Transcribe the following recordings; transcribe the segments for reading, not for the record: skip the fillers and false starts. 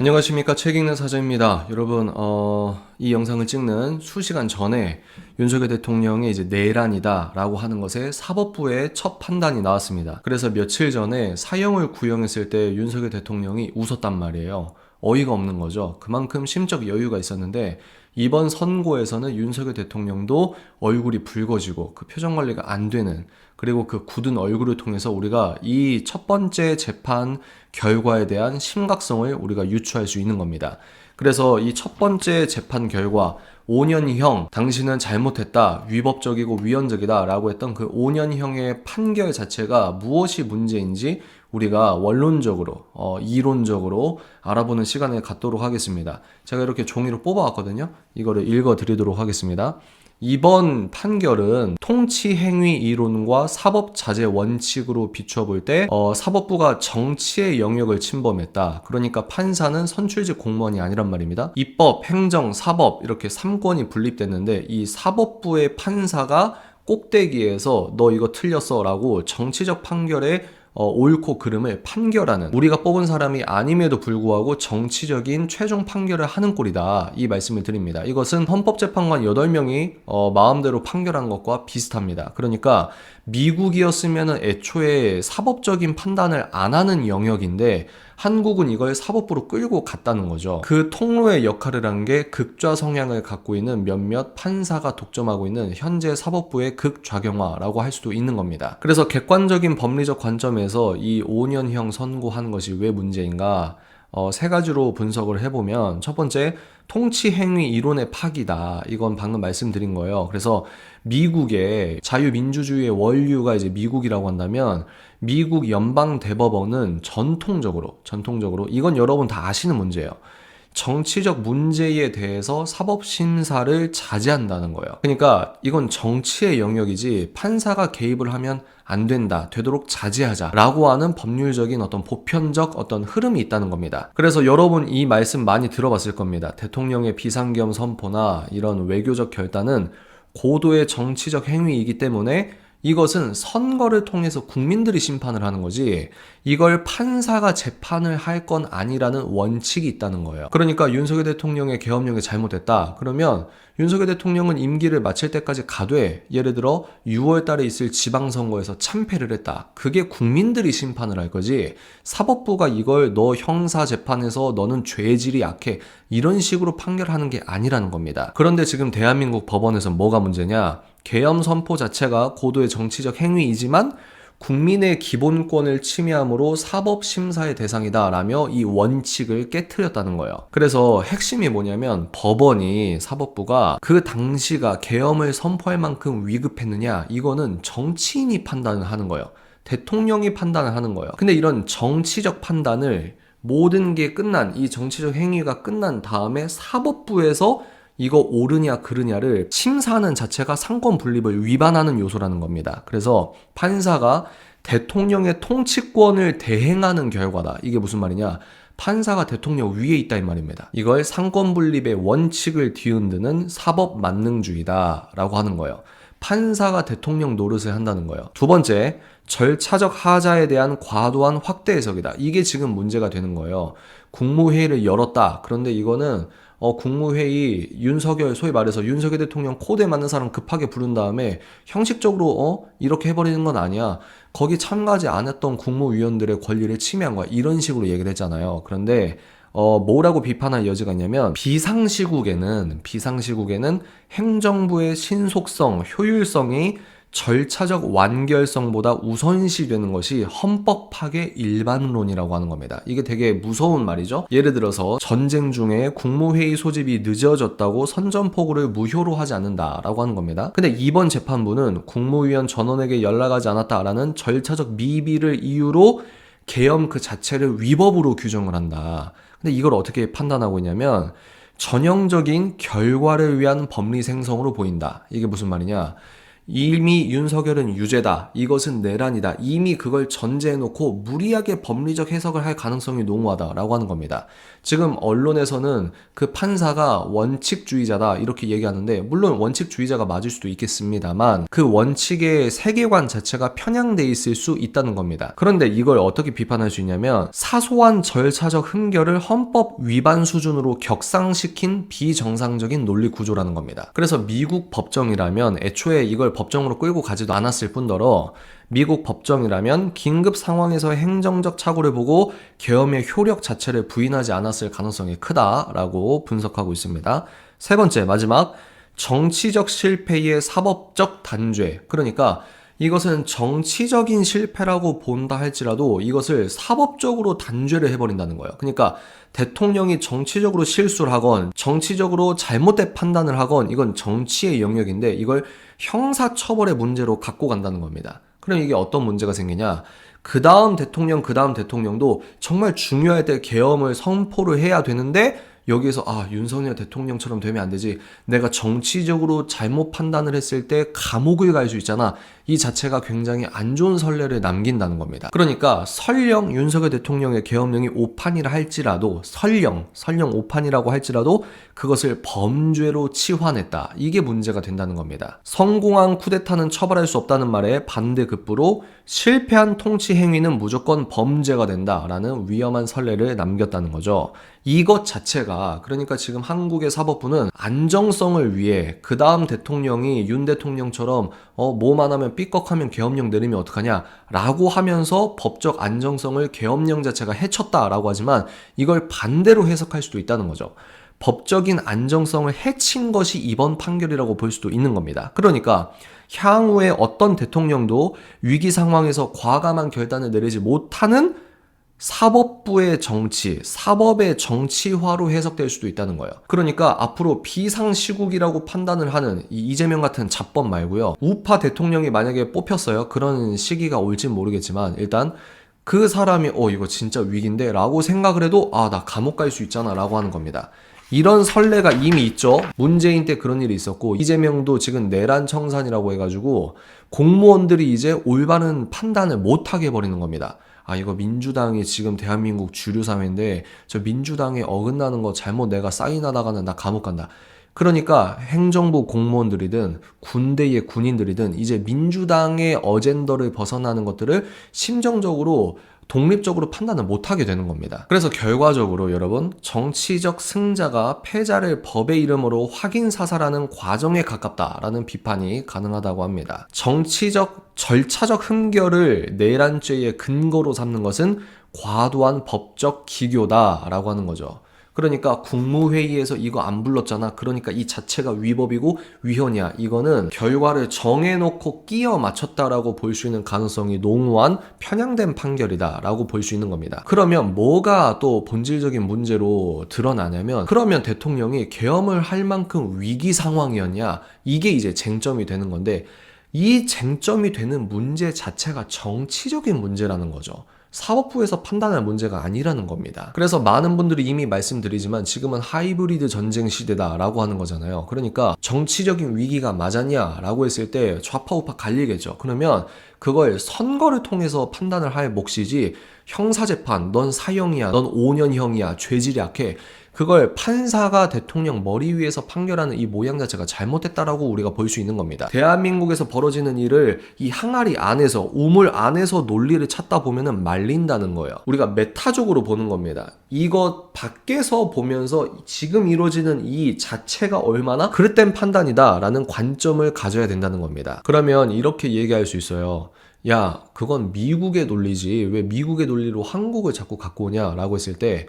안녕하십니까. 책 읽는 사자입니다. 여러분, 이 영상을 찍는 수시간 전에 윤석열 대통령이 이제 내란이다 라고 하는 것에 사법부의 첫 판단이 나왔습니다. 그래서 며칠 전에 사형을 구형했을 때 윤석열 대통령이 웃었단 말이에요. 어이가 없는 거죠. 그만큼 심적 여유가 있었는데 이번 선고에서는 윤석열 대통령도 얼굴이 붉어지고 그 표정 관리가 안 되는, 그리고 그 굳은 얼굴을 통해서 우리가 이 첫 번째 재판 결과에 대한 심각성을 우리가 유추할 수 있는 겁니다. 그래서 이 첫 번째 재판 결과 5년형, 당신은 잘못했다, 위법적이고 위헌적이다 라고 했던 그 5년형의 판결 자체가 무엇이 문제인지 우리가 원론적으로, 이론적으로 알아보는 시간을 갖도록 하겠습니다. 제가 이렇게 종이로 뽑아왔거든요. 이거를 읽어드리도록 하겠습니다. 이번 판결은 통치행위 이론과 사법자재 원칙으로 비춰볼 때 사법부가 정치의 영역을 침범했다. 그러니까 판사는 선출직 공무원이 아니란 말입니다. 입법, 행정, 사법 이렇게 3권이 분립됐는데 이 사법부의 판사가 꼭대기에서 너 이거 틀렸어 라고 정치적 판결에 옳고 그름을 판결하는, 우리가 뽑은 사람이 아님에도 불구하고 정치적인 최종 판결을 하는 꼴이다, 이 말씀을 드립니다. 이것은 헌법재판관 8명이 마음대로 판결한 것과 비슷합니다. 그러니까 미국이었으면 애초에 사법적인 판단을 안 하는 영역인데 한국은 이걸 사법부로 끌고 갔다는 거죠. 그 통로의 역할을 한 게 극좌 성향을 갖고 있는 몇몇 판사가 독점하고 있는 현재 사법부의 극좌경화라고 할 수도 있는 겁니다. 그래서 객관적인 법리적 관점에서 이 5년형 선고한 것이 왜 문제인가? 세 가지로 분석을 해보면, 첫 번째, 통치행위 이론의 파기다. 이건 방금 말씀드린 거예요. 그래서 미국의 자유민주주의의 원류가 이제 미국이라고 한다면 미국 연방대법원은 전통적으로 이건 여러분 다 아시는 문제예요. 정치적 문제에 대해서 사법심사를 자제한다는 거예요. 그러니까 이건 정치의 영역이지 판사가 개입을 하면 안 된다, 되도록 자제하자 라고 하는 법률적인 어떤 보편적 어떤 흐름이 있다는 겁니다. 그래서 여러분 이 말씀 많이 들어봤을 겁니다. 대통령의 비상계엄 선포나 이런 외교적 결단은 고도의 정치적 행위이기 때문에 이것은 선거를 통해서 국민들이 심판을 하는 거지 이걸 판사가 재판을 할 건 아니라는 원칙이 있다는 거예요. 그러니까 윤석열 대통령의 계엄령이 잘못됐다 그러면 윤석열 대통령은 임기를 마칠 때까지 가되, 예를 들어 6월 달에 있을 지방선거에서 참패를 했다, 그게 국민들이 심판을 할 거지 사법부가 이걸 너 형사재판에서 너는 죄질이 약해 이런 식으로 판결하는 게 아니라는 겁니다. 그런데 지금 대한민국 법원에서 뭐가 문제냐? 계엄 선포 자체가 고도의 정치적 행위이지만 국민의 기본권을 침해함으로 사법심사의 대상이다 라며 이 원칙을 깨트렸다는 거예요. 그래서 핵심이 뭐냐면 법원이, 사법부가 그 당시가 계엄을 선포할 만큼 위급했느냐, 이거는 정치인이 판단을 하는 거예요. 대통령이 판단을 하는 거예요. 근데 이런 정치적 판단을, 모든 게 끝난, 이 정치적 행위가 끝난 다음에 사법부에서 이거 옳으냐 그르냐를 심사하는 자체가 상권 분립을 위반하는 요소라는 겁니다. 그래서 판사가 대통령의 통치권을 대행하는 결과다. 이게 무슨 말이냐? 판사가 대통령 위에 있다 이 말입니다. 이걸 상권 분립의 원칙을 뒤흔드는 사법 만능주의다라고 하는 거예요. 판사가 대통령 노릇을 한다는 거예요. 두 번째, 절차적 하자에 대한 과도한 확대 해석이다. 이게 지금 문제가 되는 거예요. 국무회의를 열었다. 그런데 이거는 국무회의 소위 말해서 윤석열 대통령 코드에 맞는 사람 급하게 부른 다음에 형식적으로 이렇게 해버리는 건 아니야. 거기 참가하지 않았던 국무위원들의 권리를 침해한 거야. 이런 식으로 얘기를 했잖아요. 그런데 뭐라고 비판할 여지가 있냐면, 비상시국에는 행정부의 신속성, 효율성이 절차적 완결성보다 우선시되는 것이 헌법 파괴 일반론이라고 하는 겁니다. 이게 되게 무서운 말이죠. 예를 들어서 전쟁 중에 국무회의 소집이 늦어졌다고 선전포고를 무효로 하지 않는다라고 하는 겁니다. 근데 이번 재판부는 국무위원 전원에게 연락하지 않았다라는 절차적 미비를 이유로 계엄 그 자체를 위법으로 규정을 한다. 근데 이걸 어떻게 판단하고 있냐면 전형적인 결과를 위한 법리 생성으로 보인다. 이게 무슨 말이냐? 이미 윤석열은 유죄다. 이것은 내란이다. 이미 그걸 전제해놓고 무리하게 법리적 해석을 할 가능성이 농후하다라고 하는 겁니다. 지금 언론에서는 그 판사가 원칙주의자다 이렇게 얘기하는데, 물론 원칙주의자가 맞을 수도 있겠습니다만 그 원칙의 세계관 자체가 편향돼 있을 수 있다는 겁니다. 그런데 이걸 어떻게 비판할 수 있냐면, 사소한 절차적 흠결을 헌법 위반 수준으로 격상시킨 비정상적인 논리 구조라는 겁니다. 그래서 미국 법정이라면 애초에 이걸 법정으로 끌고 가지도 않았을 뿐더러, 미국 법정이라면 긴급 상황에서의 행정적 착오를 보고 계엄의 효력 자체를 부인하지 않았을 가능성이 크다라고 분석하고 있습니다. 세 번째, 마지막, 정치적 실패의 사법적 단죄. 그러니까 이것은 정치적인 실패라고 본다 할지라도 이것을 사법적으로 단죄를 해버린다는 거예요. 그러니까 대통령이 정치적으로 실수를 하건 정치적으로 잘못된 판단을 하건 이건 정치의 영역인데 이걸 형사처벌의 문제로 갖고 간다는 겁니다. 그럼 이게 어떤 문제가 생기냐? 그 다음 대통령도 정말 중요할 때 계엄을 선포를 해야 되는데, 여기에서 윤석열 대통령처럼 되면 안 되지, 내가 정치적으로 잘못 판단을 했을 때 감옥을 갈 수 있잖아, 이 자체가 굉장히 안 좋은 선례를 남긴다는 겁니다. 그러니까 설령 윤석열 대통령의 계엄령이 오판이라 할지라도, 설령 오판이라고 할지라도 그것을 범죄로 치환했다, 이게 문제가 된다는 겁니다. 성공한 쿠데타는 처벌할 수 없다는 말에 반대급부로 실패한 통치 행위는 무조건 범죄가 된다라는 위험한 선례를 남겼다는 거죠. 이것 자체가, 그러니까 지금 한국의 사법부는 안정성을 위해 그 다음 대통령이 윤 대통령처럼 뭐만 하면 삐걱하면 계엄령 내리면 어떡하냐 라고 하면서 법적 안정성을 계엄령 자체가 해쳤다라고 하지만, 이걸 반대로 해석할 수도 있다는 거죠. 법적인 안정성을 해친 것이 이번 판결이라고 볼 수도 있는 겁니다. 그러니까 향후에 어떤 대통령도 위기 상황에서 과감한 결단을 내리지 못하는 사법부의 정치, 사법의 정치화로 해석될 수도 있다는 거예요. 그러니까 앞으로 비상시국이라고 판단을 하는 이 이재명 같은 잡범 말고요, 우파 대통령이 만약에 뽑혔어요. 그런 시기가 올진 모르겠지만 일단 그 사람이 이거 진짜 위기인데 라고 생각을 해도 나 감옥 갈 수 있잖아 라고 하는 겁니다. 이런 선례가 이미 있죠. 문재인 때 그런 일이 있었고, 이재명도 지금 내란 청산이라고 해가지고 공무원들이 이제 올바른 판단을 못하게 해버리는 겁니다. 이거 민주당이 지금 대한민국 주류 사회인데 저 민주당에 어긋나는 거 잘못 내가 사인하다가는 나 감옥 간다. 그러니까 행정부 공무원들이든 군대의 군인들이든 이제 민주당의 어젠더를 벗어나는 것들을 심정적으로 독립적으로 판단을 못하게 되는 겁니다. 그래서 결과적으로 여러분, 정치적 승자가 패자를 법의 이름으로 확인 사살하는 과정에 가깝다라는 비판이 가능하다고 합니다. 정치적 절차적 흠결을 내란죄의 근거로 삼는 것은 과도한 법적 기교다라고 하는 거죠. 그러니까 국무회의에서 이거 안 불렀잖아, 그러니까 이 자체가 위법이고 위헌이야, 이거는 결과를 정해놓고 끼워 맞췄다라고 볼 수 있는 가능성이 농후한 편향된 판결이다 라고 볼 수 있는 겁니다. 그러면 뭐가 또 본질적인 문제로 드러나냐면, 그러면 대통령이 계엄을 할 만큼 위기 상황이었냐, 이게 이제 쟁점이 되는 건데, 이 쟁점이 되는 문제 자체가 정치적인 문제라는 거죠. 사법부에서 판단할 문제가 아니라는 겁니다. 그래서 많은 분들이 이미 말씀드리지만 지금은 하이브리드 전쟁 시대다라고 하는 거잖아요. 그러니까 정치적인 위기가 맞았냐라고 했을 때 좌파 우파 갈리겠죠. 그러면 그걸 선거를 통해서 판단을 할 몫이지, 형사재판, 넌 사형이야, 넌 5년형이야, 죄질이 약해, 그걸 판사가 대통령 머리 위에서 판결하는 이 모양 자체가 잘못됐다라고 우리가 볼 수 있는 겁니다. 대한민국에서 벌어지는 일을 이 항아리 안에서, 우물 안에서 논리를 찾다 보면은 말린다는 거예요. 우리가 메타적으로 보는 겁니다. 이것 밖에서 보면서 지금 이루어지는 이 자체가 얼마나 그릇된 판단이다라는 관점을 가져야 된다는 겁니다. 그러면 이렇게 얘기할 수 있어요. 야, 그건 미국의 논리지 왜 미국의 논리로 한국을 자꾸 갖고 오냐라고 했을 때,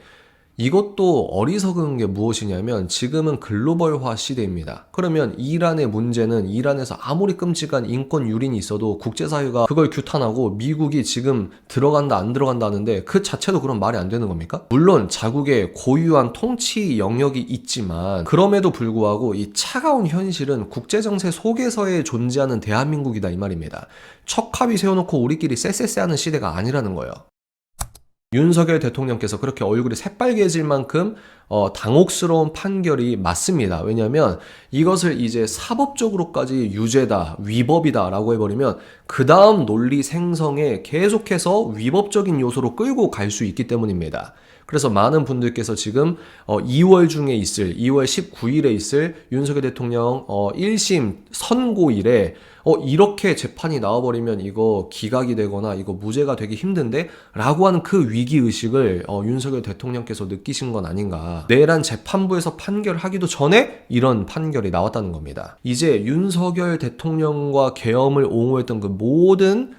이것도 어리석은 게 무엇이냐면 지금은 글로벌화 시대입니다. 그러면 이란의 문제는 이란에서 아무리 끔찍한 인권 유린이 있어도 국제사회가 그걸 규탄하고 미국이 지금 들어간다 안 들어간다 하는데 그 자체도 그럼 말이 안 되는 겁니까? 물론 자국의 고유한 통치 영역이 있지만 그럼에도 불구하고 이 차가운 현실은 국제정세 속에서의 존재하는 대한민국이다 이 말입니다. 척합이 세워놓고 우리끼리 쎄쎄쎄 하는 시대가 아니라는 거예요. 윤석열 대통령께서 그렇게 얼굴이 새빨개질 만큼 당혹스러운 판결이 맞습니다. 왜냐하면 이것을 이제 사법적으로까지 유죄다, 위법이다 라고 해버리면 그 다음 논리 생성에 계속해서 위법적인 요소로 끌고 갈 수 있기 때문입니다. 그래서 많은 분들께서 지금 2월 19일에 있을 윤석열 대통령 1심 선고일에 이렇게 재판이 나와버리면 이거 기각이 되거나 이거 무죄가 되기 힘든데? 라고 하는 그 위기의식을 윤석열 대통령께서 느끼신 건 아닌가. 내란 재판부에서 판결하기도 전에 이런 판결이 나왔다는 겁니다. 이제 윤석열 대통령과 계엄을 옹호했던 그 모든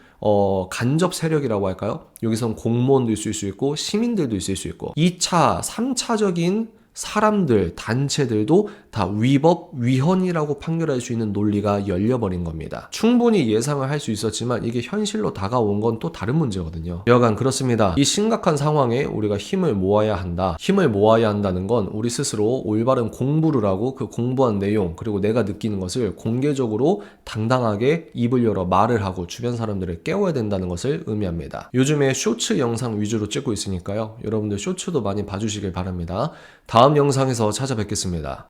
간접 세력이라고 할까요? 여기선 공무원도 있을 수 있고 시민들도 있을 수 있고 2차, 3차적인 사람들, 단체들도 다 위법, 위헌이라고 판결할 수 있는 논리가 열려버린 겁니다. 충분히 예상을 할 수 있었지만 이게 현실로 다가온 건 또 다른 문제거든요. 여간 그렇습니다. 이 심각한 상황에 우리가 힘을 모아야 한다. 힘을 모아야 한다는 건 우리 스스로 올바른 공부를 하고 그 공부한 내용 그리고 내가 느끼는 것을 공개적으로 당당하게 입을 열어 말을 하고 주변 사람들을 깨워야 된다는 것을 의미합니다. 요즘에 쇼츠 영상 위주로 찍고 있으니까요. 여러분들 쇼츠도 많이 봐주시길 바랍니다. 다음 영상에서 찾아뵙겠습니다.